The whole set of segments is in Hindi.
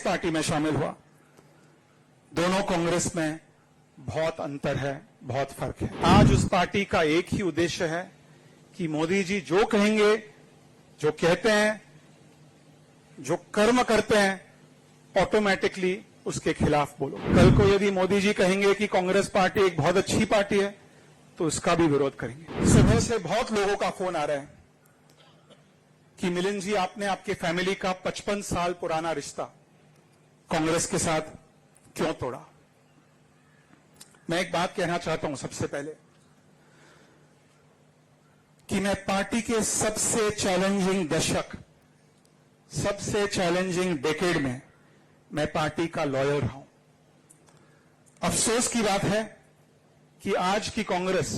पार्टी में शामिल हुआ, दोनों कांग्रेस में बहुत अंतर है, बहुत फर्क है। आज उस पार्टी का एक ही उद्देश्य है कि मोदी जी जो कहेंगे, जो कहते हैं, जो कर्म करते हैं, ऑटोमेटिकली उसके खिलाफ बोलो। कल को यदि मोदी जी कहेंगे कि कांग्रेस पार्टी एक बहुत अच्छी पार्टी है, तो उसका भी विरोध करेंगे। सुबह से बहुत लोगों का फोन आ रहा है कि मिलिंद जी, आपने आपके फैमिली का 55 साल पुराना रिश्ता कांग्रेस के साथ क्यों तोड़ा? मैं एक बात कहना चाहता हूं सबसे पहले कि मैं पार्टी के सबसे चैलेंजिंग दशक, सबसे चैलेंजिंग डेकेड में मैं पार्टी का लॉयर रहा हूं। अफसोस की बात है कि आज की कांग्रेस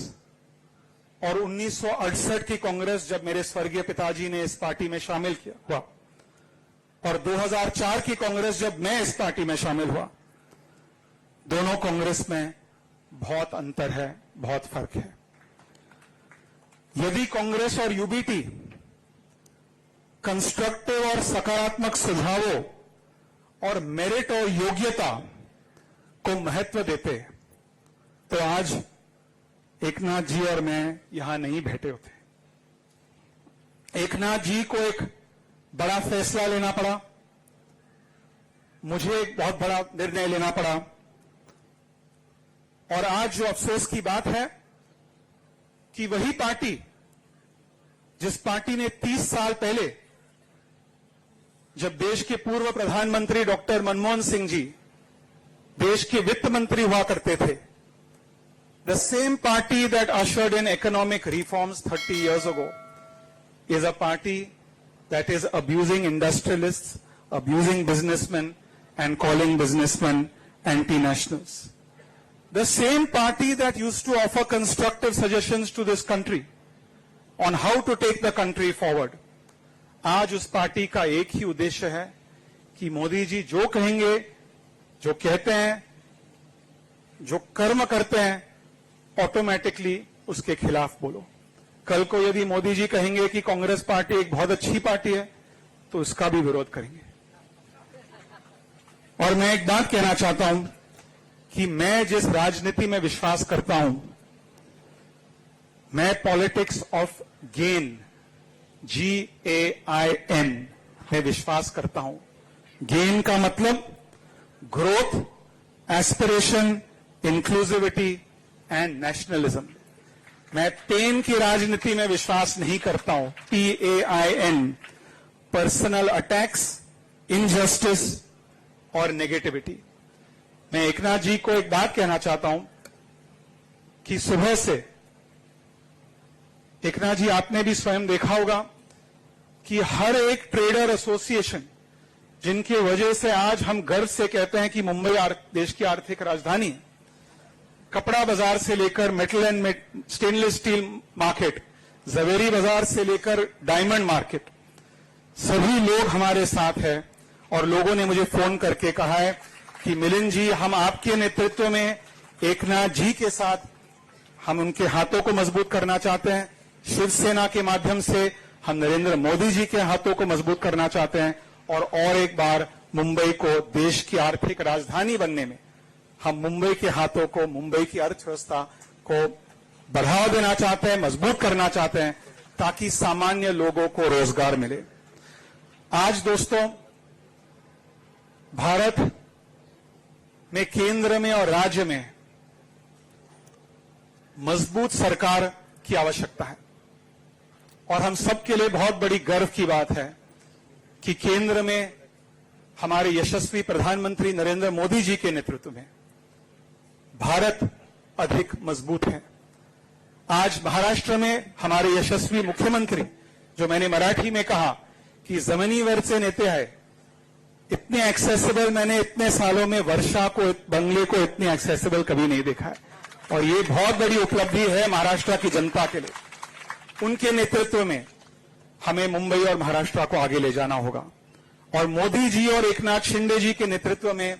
और 1968 की कांग्रेस, जब मेरे स्वर्गीय पिताजी ने इस पार्टी में शामिल किया हुआ, और 2004 की कांग्रेस जब मैं इस पार्टी में शामिल हुआ, दोनों कांग्रेस में बहुत अंतर है, बहुत फर्क है। यदि कांग्रेस और यूबीटी कंस्ट्रक्टिव और सकारात्मक सुझावों और मेरिट और योग्यता को महत्व देते, तो आज एकनाथ जी और मैं यहां नहीं बैठे होते। एकनाथ जी को एक बड़ा फैसला लेना पड़ा, मुझे एक बहुत बड़ा निर्णय लेना पड़ा, और आज जो अफसोस की बात है कि वही पार्टी, जिस पार्टी ने 30 साल पहले, जब देश के पूर्व प्रधानमंत्री डॉक्टर मनमोहन सिंह जी देश के वित्त मंत्री हुआ करते थे, the same party that ushered in economic reforms 30 years ago is a party that is abusing industrialists, abusing businessmen, and calling businessmen anti-nationals. The same party that used to offer constructive suggestions to this country on how to take the country forward. आज उस पार्टी का एक ही उद्देश्य है कि मोदी जी जो कहेंगे, जो कहते हैं, जो कर्म करते हैं, ऑटोमेटिकली उसके खिलाफ बोलो। कल को यदि मोदी जी कहेंगे कि कांग्रेस पार्टी एक बहुत अच्छी पार्टी है, तो उसका भी विरोध करेंगे। और मैं एक बात कहना चाहता हूं कि मैं जिस राजनीति में विश्वास करता हूं, मैं पॉलिटिक्स ऑफ गेन, GAIN में विश्वास करता हूं। गेन का मतलब growth, aspiration, inclusivity and nationalism. मैं पेन की राजनीति में विश्वास नहीं करता हूं, PAIN, पर्सनल अटैक्स, इनजस्टिस और नेगेटिविटी। मैं एकनाथ जी को एक बात कहना चाहता हूं कि सुबह से, एकनाथ जी, आपने भी स्वयं देखा होगा कि हर एक ट्रेडर एसोसिएशन, जिनकी वजह से आज हम गर्व से कहते हैं कि मुंबई देश की आर्थिक राजधानी है, कपड़ा बाजार से लेकर metal and stainless steel market, Zaveri Bazaar से लेकर डायमंड मार्केट, सभी लोग हमारे साथ हैं। और लोगों ने मुझे फोन करके कहा है कि मिलिंद जी, हम आपके नेतृत्व में एकनाथ जी के साथ, हम उनके हाथों को मजबूत करना चाहते हैं। शिवसेना के माध्यम से हम नरेंद्र मोदी जी के हाथों को मजबूत करना चाहते हैं, और एक बार मुंबई को देश की आर्थिक राजधानी बनने में हम मुंबई के हाथों को, मुंबई की अर्थव्यवस्था को बढ़ावा देना चाहते हैं, मजबूत करना चाहते हैं, ताकि सामान्य लोगों को रोजगार मिले। आज दोस्तों, भारत में केंद्र में और राज्य में मजबूत सरकार की आवश्यकता है, और हम सबके लिए बहुत बड़ी गर्व की बात है कि केंद्र में हमारे यशस्वी प्रधानमंत्री नरेंद्र मोदी जी के नेतृत्व में भारत अधिक मजबूत है। आज महाराष्ट्र में हमारे यशस्वी मुख्यमंत्री, जो मैंने मराठी में कहा कि जमिनीवरचे नेते है, इतने एक्सेसिबल मैंने इतने सालों में वर्षा को, बंगले को इतने एक्सेसिबल कभी नहीं देखा है, और ये बहुत बड़ी उपलब्धि है महाराष्ट्र की जनता के लिए। उनके नेतृत्व में हमें मुंबई और महाराष्ट्र को आगे ले जाना होगा, और मोदी जी और एकनाथ शिंदे जी के नेतृत्व में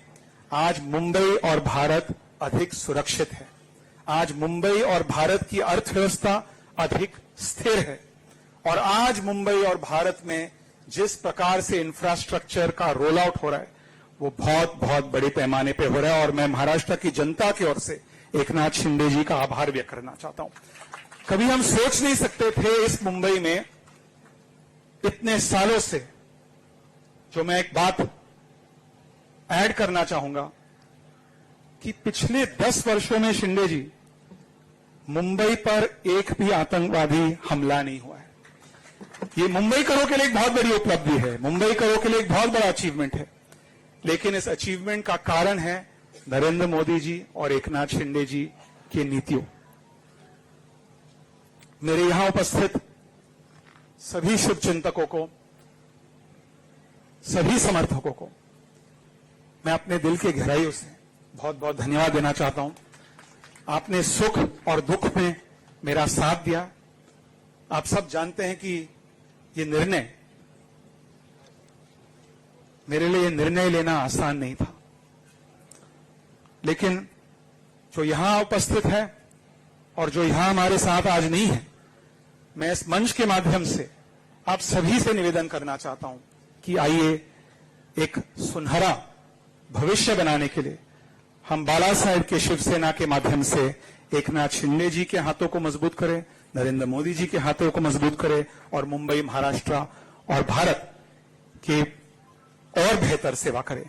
आज मुंबई और भारत अधिक सुरक्षित है। आज मुंबई और भारत की अर्थव्यवस्था अधिक स्थिर है, और आज मुंबई और भारत में जिस प्रकार से इंफ्रास्ट्रक्चर का रोल आउट हो रहा है, वो बहुत बहुत बड़े पैमाने पे हो रहा है और मैं महाराष्ट्र की जनता की ओर से एकनाथ शिंदे जी का आभार व्यक्त करना चाहता हूं। कभी हम सोच नहीं सकते थे इस मुंबई में इतने सालों से, जो मैं एक बात ऐड करना चाहूंगा कि पिछले 10 वर्षों में शिंदे जी मुंबई पर एक भी आतंकवादी हमला नहीं हुआ है। ये मुंबई करो के लिए एक बहुत बड़ी उपलब्धि है, मुंबई करो के लिए एक बहुत बड़ा अचीवमेंट है, लेकिन इस अचीवमेंट का कारण है नरेंद्र मोदी जी और एकनाथ शिंदे जी की नीतियों। मेरे यहां उपस्थित सभी शुभचिंतकों को, सभी समर्थकों को मैं अपने दिल की गहराइयों से बहुत बहुत धन्यवाद देना चाहता हूं। आपने सुख और दुख में मेरा साथ दिया। आप सब जानते हैं कि ये निर्णय, मेरे लिए निर्णय लेना आसान नहीं था, लेकिन जो यहां उपस्थित है और जो यहां हमारे साथ आज नहीं है, मैं इस मंच के माध्यम से आप सभी से निवेदन करना चाहता हूं कि आइए एक सुनहरा भविष्य बनाने के लिए हम बाला साहेब के शिवसेना के माध्यम से एकनाथ शिंदे जी के हाथों को मजबूत करें, नरेंद्र मोदी जी के हाथों को मजबूत करें और मुंबई, महाराष्ट्र और भारत की और बेहतर सेवा करें।